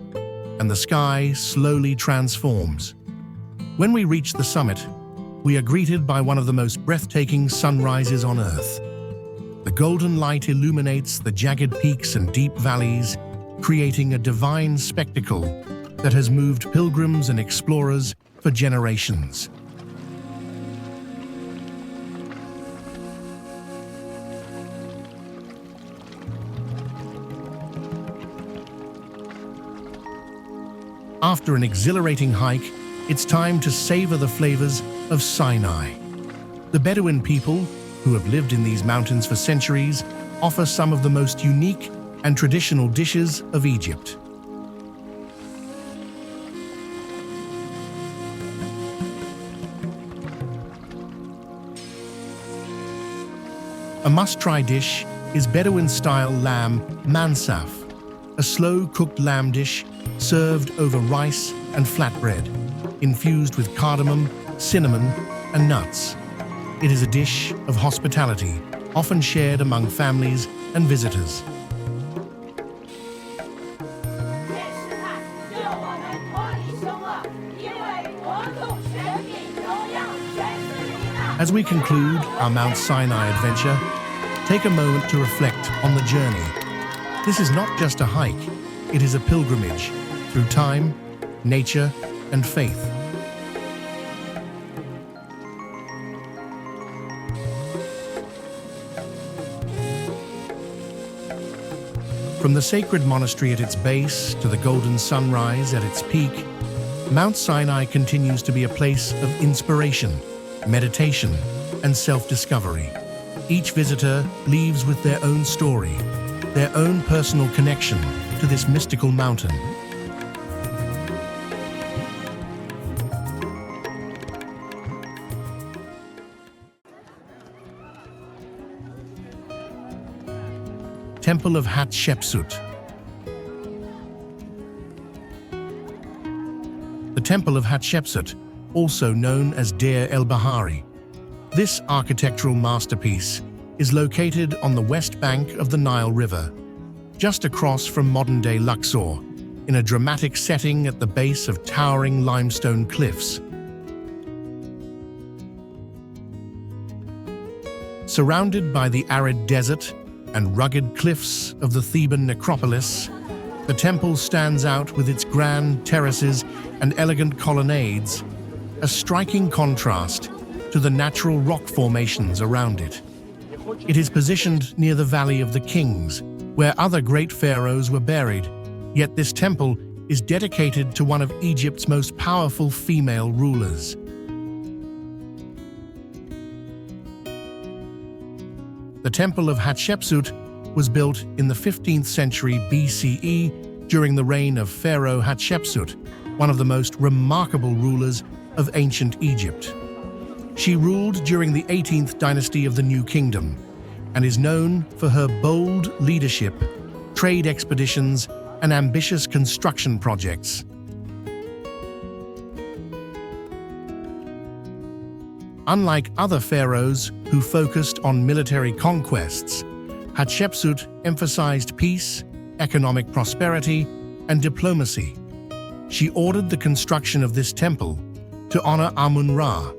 and the sky slowly transforms. When we reach the summit, we are greeted by one of the most breathtaking sunrises on Earth. The golden light illuminates the jagged peaks and deep valleys, creating a divine spectacle that has moved pilgrims and explorers for generations. After an exhilarating hike, it's time to savor the flavors of Sinai. The Bedouin people, who have lived in these mountains for centuries, offer some of the most unique and traditional dishes of Egypt. A must-try dish is Bedouin-style lamb mansaf, a slow-cooked lamb dish served over rice and flatbread, infused with cardamom, cinnamon, and nuts. It is a dish of hospitality, often shared among families and visitors. As we conclude our Mount Sinai adventure, take a moment to reflect on the journey. This is not just a hike, it is a pilgrimage through time, nature, and faith. From the sacred monastery at its base to the golden sunrise at its peak, Mount Sinai continues to be a place of inspiration, meditation, and self-discovery. Each visitor leaves with their own story, their own personal connection to this mystical mountain. Temple of Hatshepsut. The Temple of Hatshepsut, also known as Deir el-Bahari. This architectural masterpiece is located on the west bank of the Nile River, just across from modern-day Luxor, in a dramatic setting at the base of towering limestone cliffs. Surrounded by the arid desert and rugged cliffs of the Theban necropolis, the temple stands out with its grand terraces and elegant colonnades, a striking contrast to the natural rock formations around it. It is positioned near the Valley of the Kings, where other great pharaohs were buried, yet this temple is dedicated to one of Egypt's most powerful female rulers. The Temple of Hatshepsut was built in the 15th century BCE during the reign of Pharaoh Hatshepsut, one of the most remarkable rulers of ancient Egypt. She ruled during the 18th dynasty of the New Kingdom and is known for her bold leadership, trade expeditions, and ambitious construction projects. Unlike other pharaohs who focused on military conquests, Hatshepsut emphasized peace, economic prosperity, and diplomacy. She ordered the construction of this temple to honor Amun-Ra,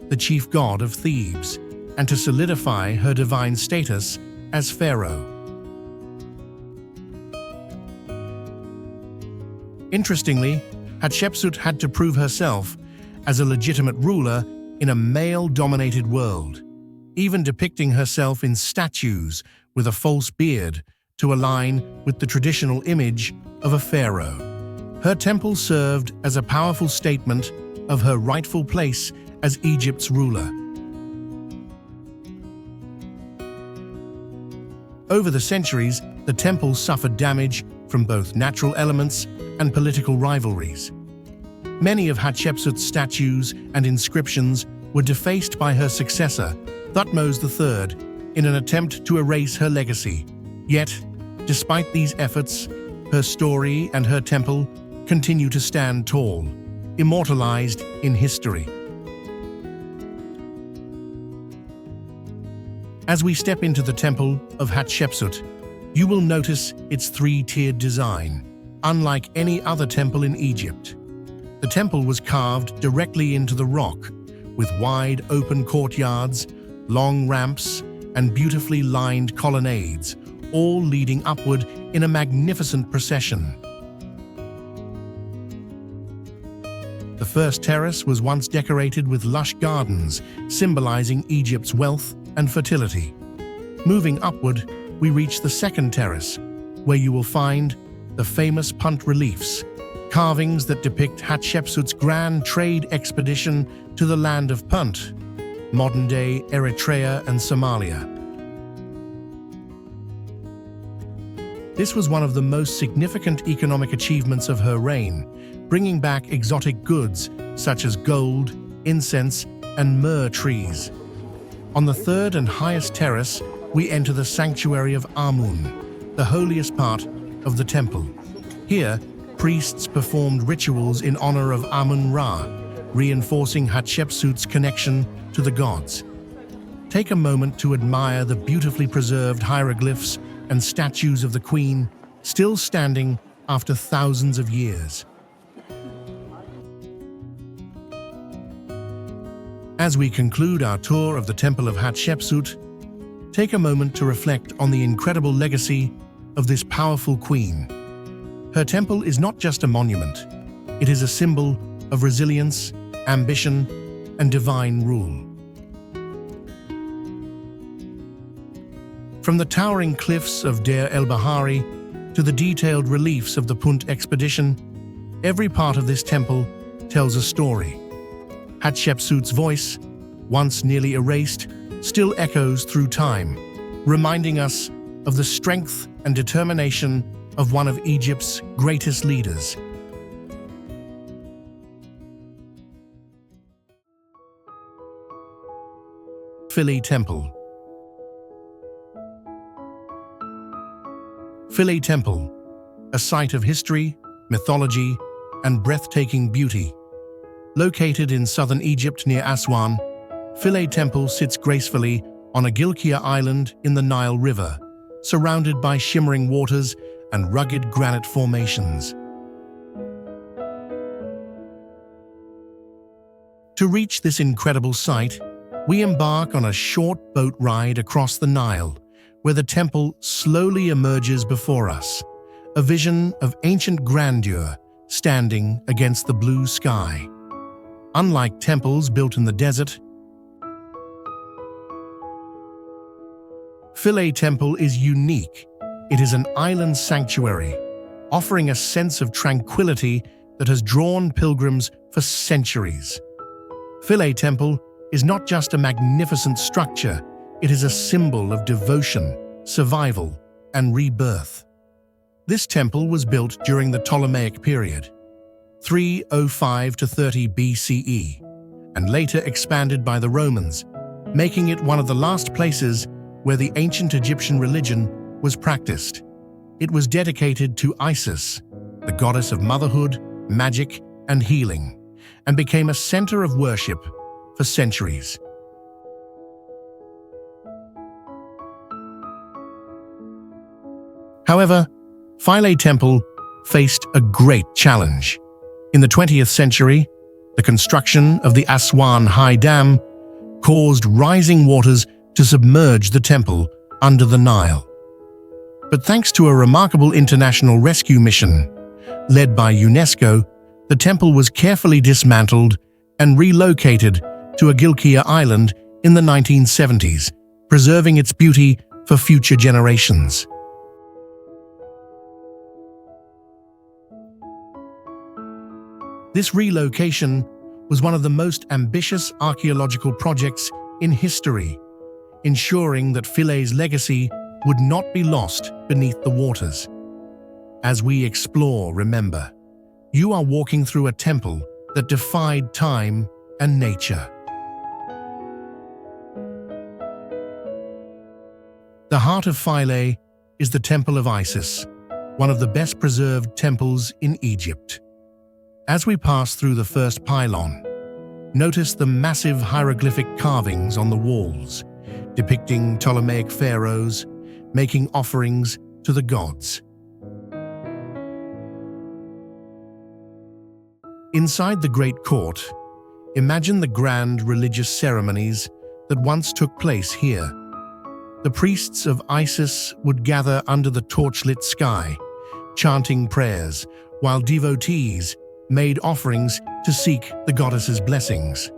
the chief god of Thebes, and to solidify her divine status as pharaoh. Interestingly, Hatshepsut had to prove herself as a legitimate ruler in a male-dominated world, even depicting herself in statues with a false beard to align with the traditional image of a pharaoh. Her temple served as a powerful statement of her rightful place as Egypt's ruler. Over the centuries, the temple suffered damage from both natural elements and political rivalries. Many of Hatshepsut's statues and inscriptions were defaced by her successor, Thutmose III, in an attempt to erase her legacy. Yet, despite these efforts, her story and her temple continue to stand tall, immortalized in history. As we step into the Temple of Hatshepsut, you will notice its three-tiered design, unlike any other temple in Egypt. The temple was carved directly into the rock, with wide open courtyards, long ramps, and beautifully lined colonnades, all leading upward in a magnificent procession. The first terrace was once decorated with lush gardens, symbolizing Egypt's wealth and fertility. Moving upward, we reach the second terrace, where you will find the famous punt reliefs, carvings that depict Hatshepsut's grand trade expedition to the land of Punt, modern-day Eritrea and Somalia. This was one of the most significant economic achievements of her reign, bringing back exotic goods such as gold, incense, and myrrh trees. On the third and highest terrace, we enter the sanctuary of Amun, the holiest part of the temple. Here, priests performed rituals in honor of Amun-Ra, reinforcing Hatshepsut's connection to the gods. Take a moment to admire the beautifully preserved hieroglyphs and statues of the Queen, still standing after thousands of years. As we conclude our tour of the Temple of Hatshepsut, take a moment to reflect on the incredible legacy of this powerful queen. Her temple is not just a monument, it is a symbol of resilience, ambition, and divine rule. From the towering cliffs of Deir el-Bahari to the detailed reliefs of the Punt expedition, every part of this temple tells a story. Hatshepsut's voice, once nearly erased, still echoes through time, reminding us of the strength and determination of one of Egypt's greatest leaders. Philae Temple. Philae Temple, a site of history, mythology, and breathtaking beauty. Located in southern Egypt near Aswan, Philae Temple sits gracefully on a Gilkia island in the Nile River, surrounded by shimmering waters and rugged granite formations. To reach this incredible site, we embark on a short boat ride across the Nile, where the temple slowly emerges before us, a vision of ancient grandeur standing against the blue sky. Unlike temples built in the desert, Philae Temple is unique. It is an island sanctuary, offering a sense of tranquility that has drawn pilgrims for centuries. Philae Temple is not just a magnificent structure, it is a symbol of devotion, survival, and rebirth. This temple was built during the Ptolemaic period, 305 to 30 BCE, and later expanded by the Romans, making it one of the last places where the ancient Egyptian religion was practiced. It was dedicated to Isis, the goddess of motherhood, magic, and healing, and became a center of worship for centuries. However, Philae Temple faced a great challenge. In the 20th century, the construction of the Aswan High Dam caused rising waters to submerge the temple under the Nile. But thanks to a remarkable international rescue mission, led by UNESCO, the temple was carefully dismantled and relocated to a Gilkia island in the 1970s, preserving its beauty for future generations. This relocation was one of the most ambitious archaeological projects in history, ensuring that Philae's legacy would not be lost beneath the waters. As we explore, remember, you are walking through a temple that defied time and nature. The heart of Philae is the Temple of Isis, one of the best preserved temples in Egypt. As we pass through the first pylon, notice the massive hieroglyphic carvings on the walls, depicting Ptolemaic pharaohs making offerings to the gods. Inside the Great Court, imagine the grand religious ceremonies that once took place here. The priests of Isis would gather under the torchlit sky, chanting prayers, while devotees made offerings to seek the goddess's blessings.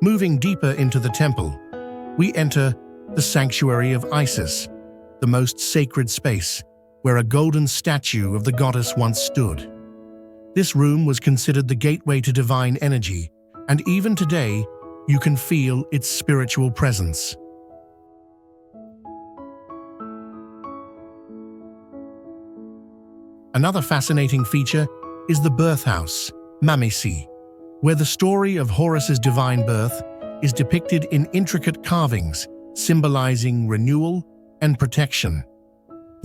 Moving deeper into the temple, we enter the sanctuary of Isis, the most sacred space, where a golden statue of the goddess once stood. This room was considered the gateway to divine energy, and even today, you can feel its spiritual presence. Another fascinating feature is the birthhouse, Mamisi, where the story of Horus's divine birth is depicted in intricate carvings, symbolizing renewal and protection.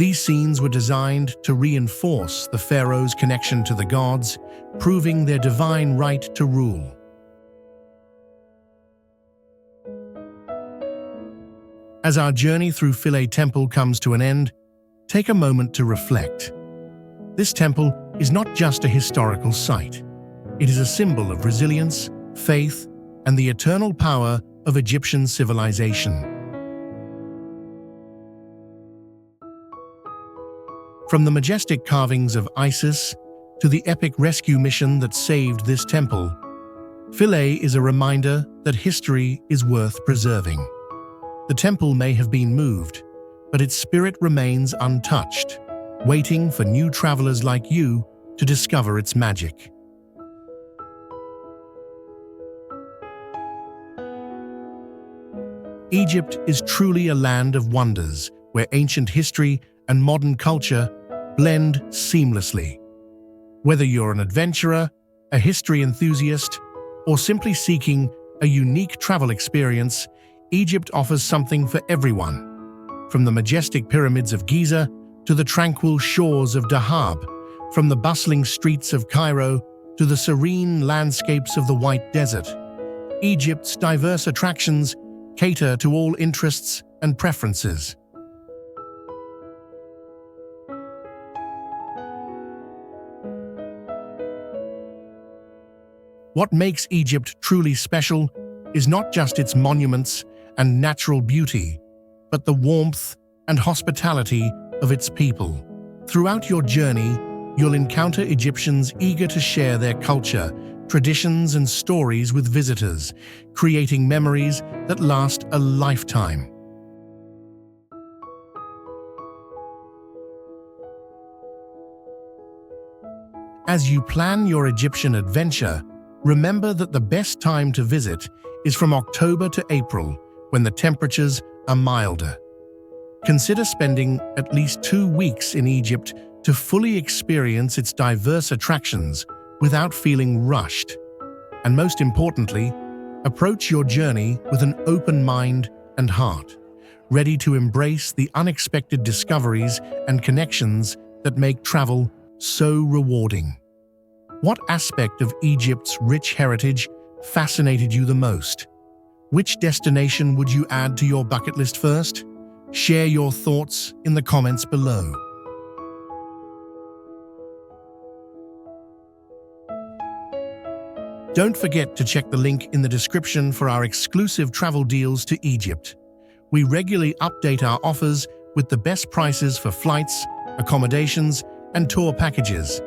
These scenes were designed to reinforce the pharaohs' connection to the gods, proving their divine right to rule. As our journey through Philae Temple comes to an end, take a moment to reflect. This temple is not just a historical site. It is a symbol of resilience, faith, and the eternal power of Egyptian civilization. From the majestic carvings of Isis to the epic rescue mission that saved this temple, Philae is a reminder that history is worth preserving. The temple may have been moved, but its spirit remains untouched, waiting for new travelers like you to discover its magic. Egypt is truly a land of wonders, where ancient history and modern culture blend seamlessly. Whether you're an adventurer, a history enthusiast, or simply seeking a unique travel experience, Egypt offers something for everyone. From the majestic Pyramids of Giza to the tranquil shores of Dahab, from the bustling streets of Cairo to the serene landscapes of the White Desert, Egypt's diverse attractions cater to all interests and preferences. What makes Egypt truly special is not just its monuments and natural beauty, but the warmth and hospitality of its people. Throughout your journey, you'll encounter Egyptians eager to share their culture, traditions, and stories with visitors, creating memories that last a lifetime. As you plan your Egyptian adventure, remember that the best time to visit is from October to April, when the temperatures are milder. Consider spending at least 2 weeks in Egypt to fully experience its diverse attractions without feeling rushed. And most importantly, approach your journey with an open mind and heart, ready to embrace the unexpected discoveries and connections that make travel so rewarding. What aspect of Egypt's rich heritage fascinated you the most? Which destination would you add to your bucket list first? Share your thoughts in the comments below. Don't forget to check the link in the description for our exclusive travel deals to Egypt. We regularly update our offers with the best prices for flights, accommodations, and tour packages.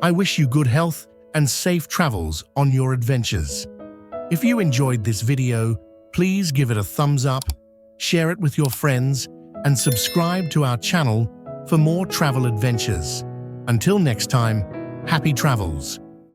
I wish you good health and safe travels on your adventures. If you enjoyed this video, please give it a thumbs up, share it with your friends, and subscribe to our channel for more travel adventures. Until next time, happy travels!